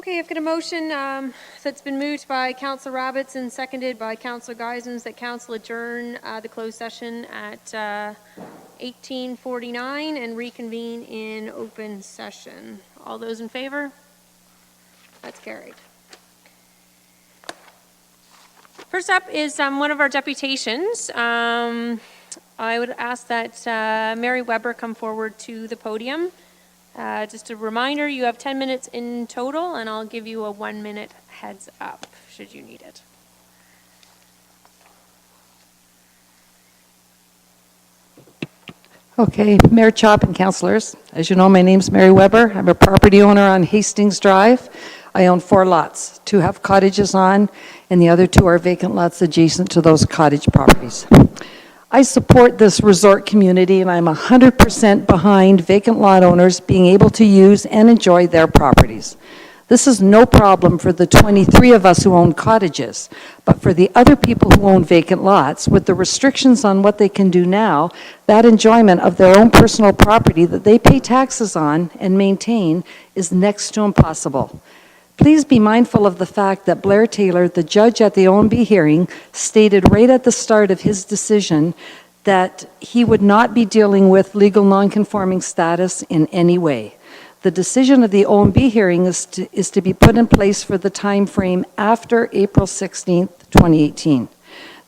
Okay, I've got a motion that's been moved by Councillor Rabbits and seconded by Councillor Geisens that Council adjourn the closed session at 18:49 and reconvene in open session. All those in favor? That's carried. First up is one of our deputations. I would ask that Mary Weber come forward to the podium. Just a reminder, you have 10 minutes in total, and I'll give you a 1-minute heads up should you need it. Okay, Mayor Chop and councillors, as you know, my name's Mary Weber. I'm a property owner on Hastings Drive. I own 4 lots. 2 have cottages on, and the other 2 are vacant lots adjacent to those cottage properties. I support this resort community, and I'm 100% behind vacant lot owners being able to use and enjoy their properties. This is no problem for the 23 of us who own cottages, but for the other people who own vacant lots, with the restrictions on what they can do now, that enjoyment of their own personal property that they pay taxes on and maintain is next to impossible. Please be mindful of the fact that Blair Taylor, the judge at the OMB hearing, stated right at the start of his decision that he would not be dealing with legal nonconforming status in any way. The decision of the OMB hearing is to be put in place for the time frame after April 16th, 2018.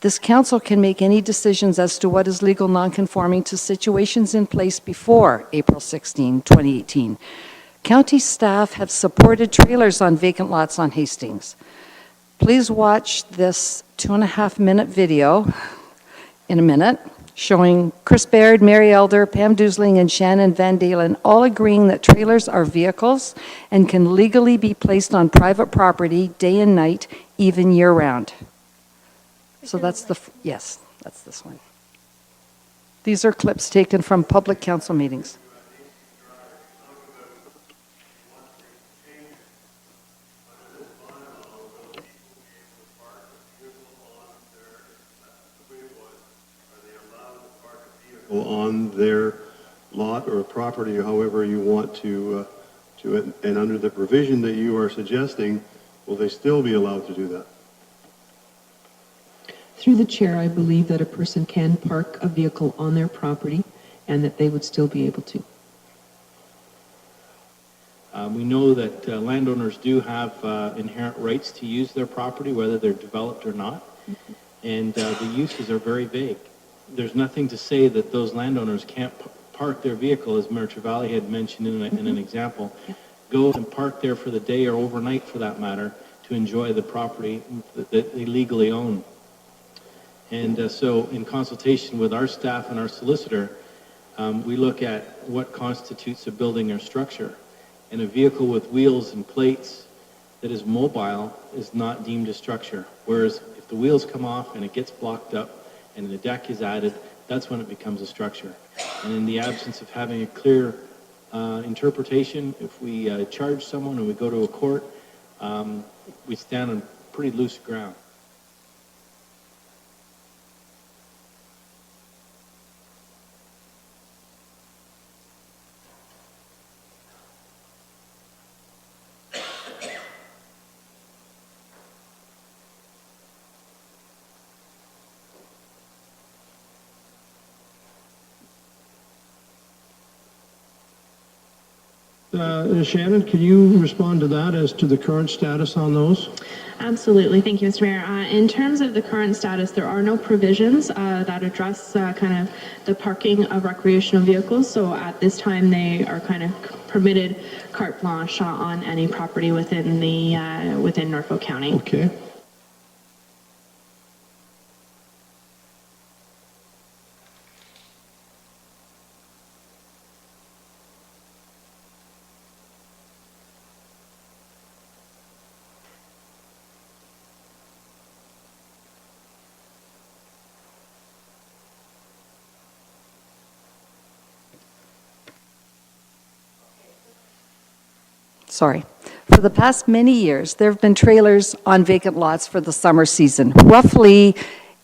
This council can make any decisions as to what is legal nonconforming to situations in place before April 16, 2018. County staff have supported trailers on vacant lots on Hastings. Please watch this 2.5-minute video in a minute showing Chris Baird, Mary Elder, Pam Dusling, and Shannon Van Dalen all agreeing that trailers are vehicles and can legally be placed on private property day and night, even year-round. So that's yes, that's this one. These are clips taken from public council meetings. On their lot or property, or however you want to it, and under the provision that you are suggesting, will they still be allowed to do that? Through the chair, I believe that a person can park a vehicle on their property and that they would still be able to. We know that landowners do have inherent rights to use their property, whether they're developed or not, and the uses are very vague. There's nothing to say that those landowners can't park their vehicle, as Mayor Trevally had mentioned in an example, go and park there for the day or overnight for that matter to enjoy the property that they legally own. And so in consultation with our staff and our solicitor, we look at what constitutes a building or structure. And a vehicle with wheels and plates that is mobile is not deemed a structure. Whereas if the wheels come off and it gets blocked up, and the deck is added, that's when it becomes a structure. And in the absence of having a clear interpretation, if we charge someone and we go to a court, we stand on pretty loose ground. Shannon, can you respond to that as to the current status on those? Absolutely. Thank you, Mr. Mayor. In terms of the current status, there are no provisions that address kind of the parking of recreational vehicles. So at this time, they are kind of permitted carte blanche on any property within the within Norfolk County. Okay. Sorry. For the past many years, there have been trailers on vacant lots for the summer season, roughly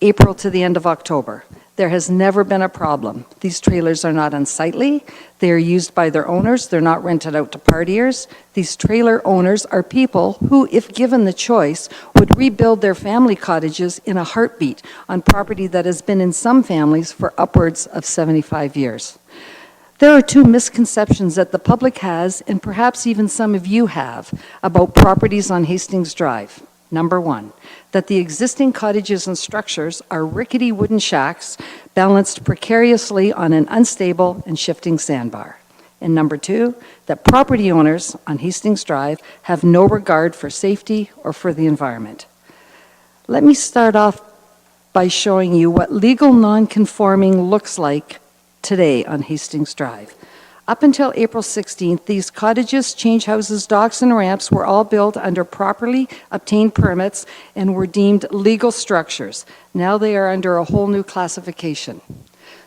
April to the end of October. There has never been a problem. These trailers are not unsightly. They are used by their owners. They're not rented out to partiers. These trailer owners are people who, if given the choice, would rebuild their family cottages in a heartbeat on property that has been in some families for upwards of 75 years. There are two misconceptions that the public has, and perhaps even some of you have, about properties on Hastings Drive. Number one, that the existing cottages and structures are rickety wooden shacks balanced precariously on an unstable and shifting sandbar. And number two, that property owners on Hastings Drive have no regard for safety or for the environment. Let me start off by showing you what legal non-conforming looks like today on Hastings Drive. Up until April 16th, these cottages, change houses, docks, and ramps were all built under properly obtained permits and were deemed legal structures. Now they are under a whole new classification.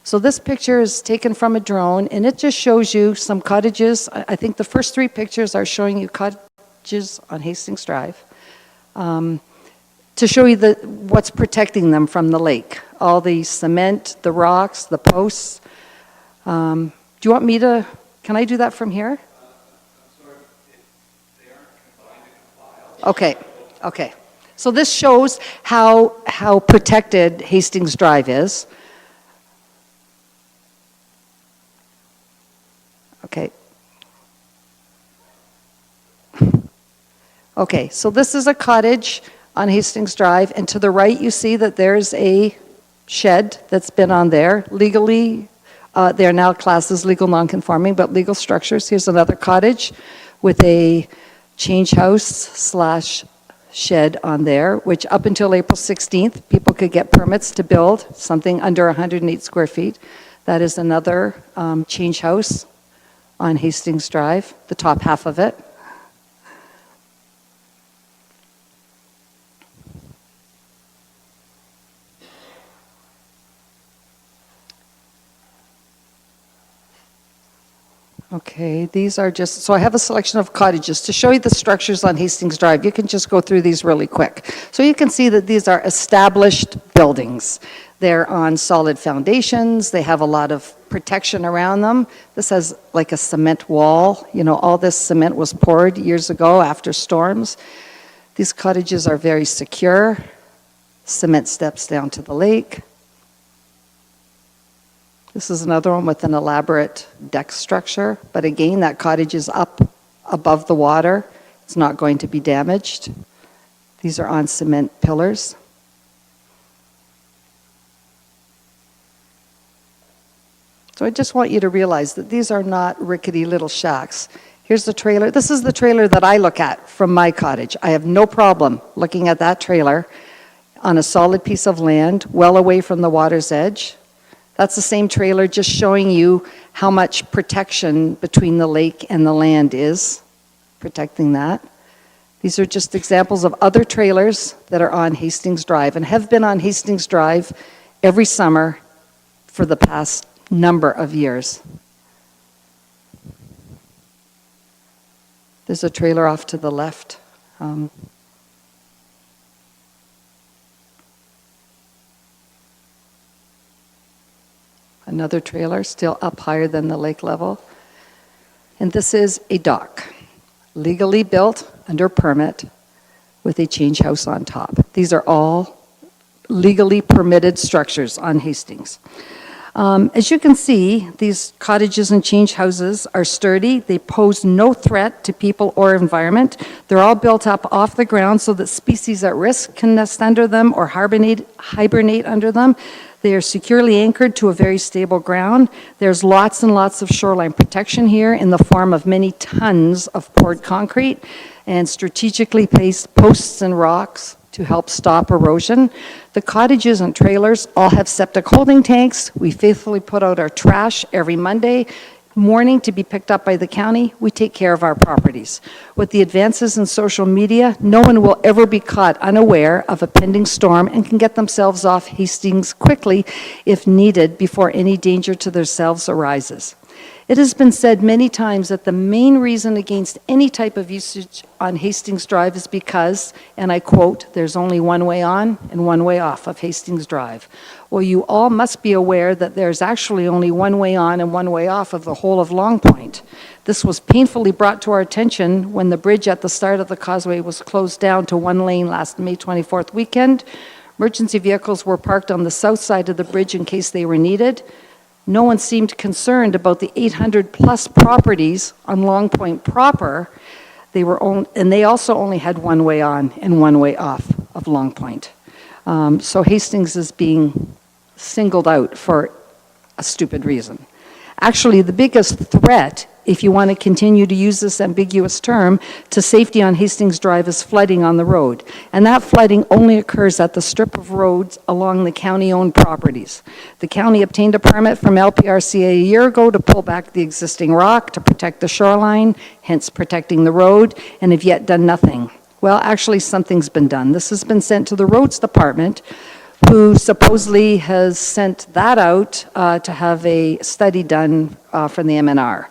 So this picture is taken from a drone, and it just shows you some cottages. I think the first three pictures are showing you cottages on Hastings Drive to show you what's protecting them from the lake. All the cement, the rocks, the posts. Do you want me to, can I do that from here? Okay, okay. So this shows how protected Hastings Drive is. Okay. Okay, so this is a cottage on Hastings Drive, and to the right you see that there's a shed that's been on there. Legally, they're now classed as legal non-conforming, but legal structures. Here's another cottage with a change house slash shed on there, which up until April 16th, people could get permits to build something under 108 square feet. That is another change house on Hastings Drive, the top half of it. Okay, these are just, so I have a selection of cottages. To show you the structures on Hastings Drive, you can just go through these really quick. So you can see that these are established buildings. They're on solid foundations. They have a lot of protection around them. This has like a cement wall. You know, all this cement was poured years ago after storms. These cottages are very secure. Cement steps down to the lake. This is another one with an elaborate deck structure, but again, that cottage is up above the water. It's not going to be damaged. These are on cement pillars. So I just want you to realize that these are not rickety little shacks. Here's the trailer. This is the trailer that I look at from my cottage. I have no problem looking at that trailer on a solid piece of land, well away from the water's edge. That's the same trailer, just showing you how much protection between the lake and the land is, protecting that. These are just examples of other trailers that are on Hastings Drive and have been on Hastings Drive every summer for the past number of years. There's a trailer off to the left. Another trailer still up higher than the lake level. And this is a dock, legally built under permit with a change house on top. These are all legally permitted structures on Hastings. As you can see, these cottages and change houses are sturdy. They pose no threat to people or environment. They're all built up off the ground so that species at risk can nest under them or hibernate under them. They are securely anchored to a very stable ground. There's lots and lots of shoreline protection here in the form of many tons of poured concrete and strategically placed posts and rocks to help stop erosion. The cottages and trailers all have septic holding tanks. We faithfully put out our trash every Monday morning to be picked up by the county. We take care of our properties. With the advances in social media, no one will ever be caught unaware of a pending storm and can get themselves off Hastings quickly if needed before any danger to themselves arises. It has been said many times that the main reason against any type of usage on Hastings Drive is because, and I quote, "there's only one way on and one way off of Hastings Drive." Well, you all must be aware that there's actually only one way on and one way off of the whole of Long Point. This was painfully brought to our attention when the bridge at the start of the causeway was closed down to one lane last May 24th weekend. Emergency vehicles were parked on the south side of the bridge in case they were needed. No one seemed concerned about the 800-plus properties on Long Point proper. And they also only had one way on and one way off of Long Point. So Hastings is being singled out for a stupid reason. Actually, the biggest threat, if you want to continue to use this ambiguous term, to safety on Hastings Drive is flooding on the road. And that flooding only occurs at the strip of roads along the county-owned properties. The county obtained a permit from LPRCA a year ago to pull back the existing rock to protect the shoreline, hence protecting the road, and have yet done nothing. Well, actually, something's been done. This has been sent to the Roads Department, who supposedly has sent that out to have a study done from the MNR.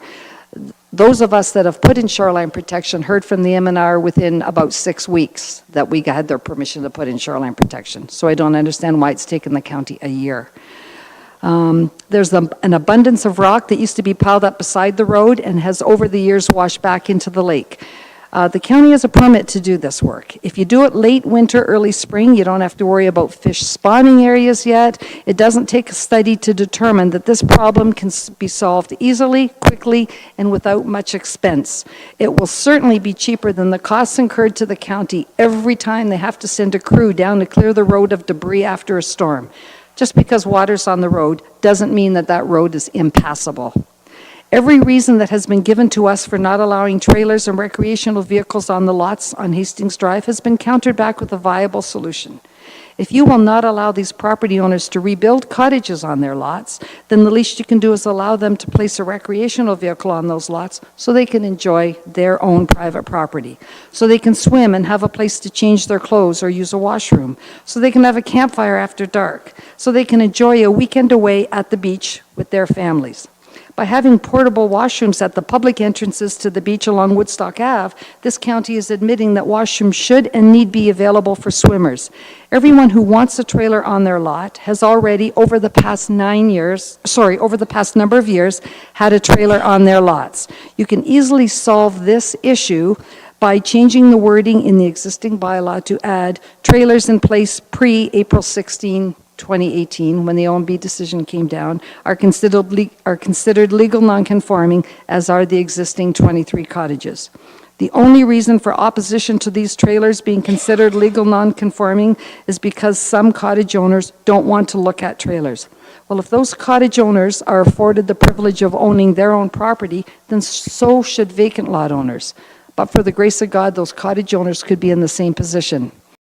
Those of us that have put in shoreline protection heard from the MNR within about 6 weeks that we had their permission to put in shoreline protection. So I don't understand why it's taken the county a year. There's an abundance of rock that used to be piled up beside the road and has over the years washed back into the lake. The county has a permit to do this work. If you do it late winter, early spring, you don't have to worry about fish spawning areas yet. It doesn't take a study to determine that this problem can be solved easily, quickly, and without much expense. It will certainly be cheaper than the costs incurred to the county every time they have to send a crew down to clear the road of debris after a storm. Just because water's on the road doesn't mean that that road is impassable. Every reason that has been given to us for not allowing trailers and recreational vehicles on the lots on Hastings Drive has been countered back with a viable solution. If you will not allow these property owners to rebuild cottages on their lots, then the least you can do is allow them to place a recreational vehicle on those lots so they can enjoy their own private property, so they can swim and have a place to change their clothes or use a washroom, so they can have a campfire after dark, so they can enjoy a weekend away at the beach with their families. By having portable washrooms at the public entrances to the beach along Woodstock Ave, this county is admitting that washrooms should and need be available for swimmers. Everyone who wants a trailer on their lot has already, over the past number of years, had a trailer on their lots. You can easily solve this issue by changing the wording in the existing bylaw to add trailers in place pre-April 16, 2018, when the OMB decision came down, are considered legal nonconforming, as are the existing 23 cottages. The only reason for opposition to these trailers being considered legal nonconforming is because some cottage owners don't want to look at trailers. Well, if those cottage owners are afforded the privilege of owning their own property, then so should vacant lot owners. But for the grace of God, those cottage owners could be in the same position.